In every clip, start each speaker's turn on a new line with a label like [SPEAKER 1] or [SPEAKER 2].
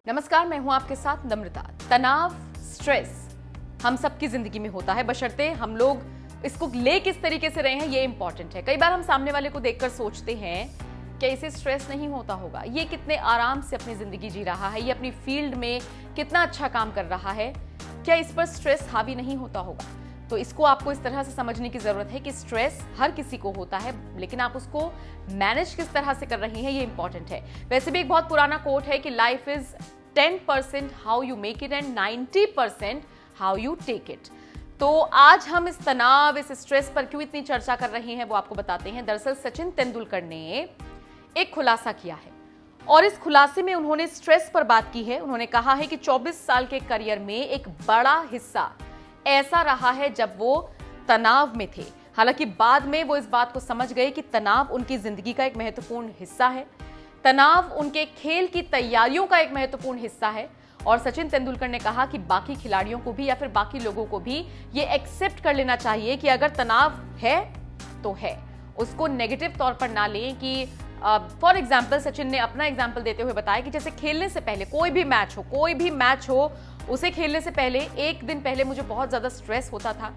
[SPEAKER 1] नमस्कार, मैं हूं आपके साथ नम्रता। तनाव, स्ट्रेस हम सबकी जिंदगी में होता है, बशर्ते हम लोग इसको ले किस तरीके से रहे हैं ये इंपॉर्टेंट है। कई बार हम सामने वाले को देखकर सोचते हैं कि इसे स्ट्रेस नहीं होता होगा, ये कितने आराम से अपनी जिंदगी जी रहा है, ये अपनी फील्ड में कितना अच्छा काम कर रहा है, क्या इस पर स्ट्रेस हावी नहीं होता होगा। तो इसको आपको इस तरह से समझने की जरूरत है कि स्ट्रेस हर किसी को होता है, लेकिन आप उसको मैनेज किस तरह से कर रही हैं ये इंपॉर्टेंट है। वैसे भी एक बहुत पुराना कोट है कि life is 10% how you make it and 90% how you take it. तो आज हम इस तनाव, इस स्ट्रेस पर क्यों इतनी चर्चा कर रहे हैं वो आपको बताते हैं। दरअसल सचिन तेंदुलकर ने एक खुलासा किया है और इस खुलासे में उन्होंने स्ट्रेस पर बात की है। उन्होंने कहा है कि 24 साल के करियर में एक बड़ा हिस्सा ऐसा रहा है जब वो तनाव में थे। हालांकि बाद में वो इस बात को समझ गए कि तनाव उनकी जिंदगी का एक महत्वपूर्ण हिस्सा है, तनाव उनके खेल की तैयारियों का एक महत्वपूर्ण हिस्सा है। और सचिन तेंदुलकर ने कहा कि बाकी खिलाड़ियों को भी या फिर बाकी लोगों को भी ये एक्सेप्ट कर लेना चाहिए कि अगर तनाव है तो है, उसको नेगेटिव तौर पर ना लें। कि फॉर एग्जाम्पल सचिन ने अपना एग्जाम्पल देते हुए बताया कि जैसे खेलने से पहले कोई भी मैच हो, उसे खेलने से पहले एक दिन पहले मुझे बहुत ज्यादा स्ट्रेस होता था,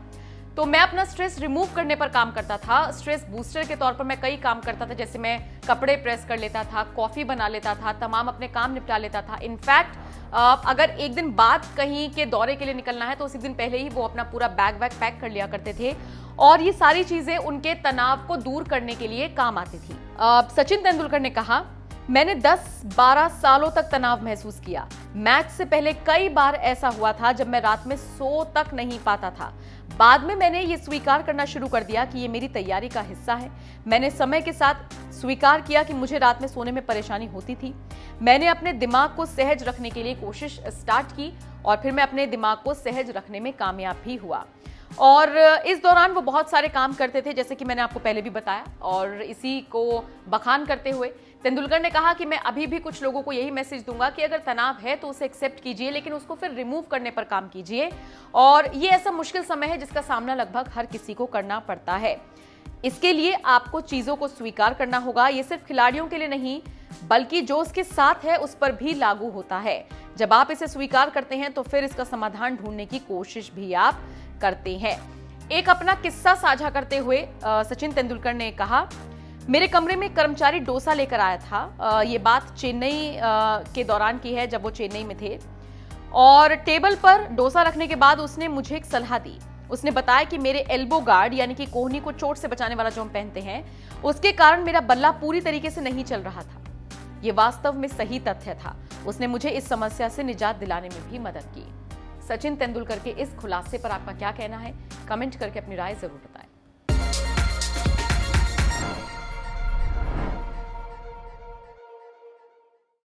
[SPEAKER 1] तो मैं अपना स्ट्रेस रिमूव करने पर काम करता था। स्ट्रेस बूस्टर के तौर पर मैं कई काम करता था, जैसे मैं कपड़े प्रेस कर लेता था, कॉफी बना लेता था, तमाम अपने काम निपटा लेता था। इनफैक्ट अगर एक दिन बाद कहीं के दौरे के लिए निकलना है तो उसी दिन पहले ही वो अपना पूरा बैग पैक कर लिया करते थे और ये सारी चीजें उनके तनाव को दूर करने के लिए काम आती थी। सचिन तेंदुलकर ने कहा, मैंने 10-12 सालों तक तनाव महसूस किया। मैच से पहले कई बार ऐसा हुआ था जब मैं रात में सो तक नहीं पाता था। बाद में मैंने ये स्वीकार करना शुरू कर दिया कि ये मेरी तैयारी का हिस्सा है। मैंने समय के साथ स्वीकार किया कि मुझे रात में सोने में परेशानी होती थी। मैंने अपने दिमाग को सहज रखने के लिए कोशिश स्टार्ट की और फिर मैं अपने दिमाग को सहज रखने में कामयाब भी हुआ। और इस दौरान वो बहुत सारे काम करते थे, जैसे कि मैंने आपको पहले भी बताया। और इसी को बखान करते हुए तेंदुलकर ने कहा कि मैं अभी भी कुछ लोगों को यही मैसेज दूंगा कि अगर तनाव है तो उसे एक्सेप्ट कीजिए, लेकिन उसको फिर रिमूव करने पर काम कीजिए। और ये ऐसा मुश्किल समय है जिसका सामना लगभग हर किसी को करना पड़ता है। इसके लिए आपको चीजों को स्वीकार करना होगा। ये सिर्फ खिलाड़ियों के लिए नहीं, बल्कि जो उसके साथ है उस पर भी लागू होता है। जब आप इसे स्वीकार करते हैं तो फिर इसका समाधान ढूंढने की कोशिश भी आप करते हैं। एक अपना किस्सा साझा करते हुए सचिन तेंदुलकर ने कहा, मेरे कमरे में एक कर्मचारी डोसा लेकर आया था। ये बात चेन्नई के दौरान की है, जब वो चेन्नई में थे। और टेबल पर डोसा रखने के बाद उसने मुझे एक सलाह दी। उसने बताया कि मेरे एल्बो गार्ड यानी कि कोहनी को चोट से बचाने वाला जो हम पहनते हैं, उसके कारण मेरा बल्ला पूरी तरीके से नहीं चल रहा था। ये वास्तव में सही तथ्य था। उसने मुझे इस समस्या से निजात दिलाने में भी मदद की। सचिन तेंदुलकर के इस खुलासे पर आपका क्या कहना है? कमेंट करके अपनी राय जरूर बताएं।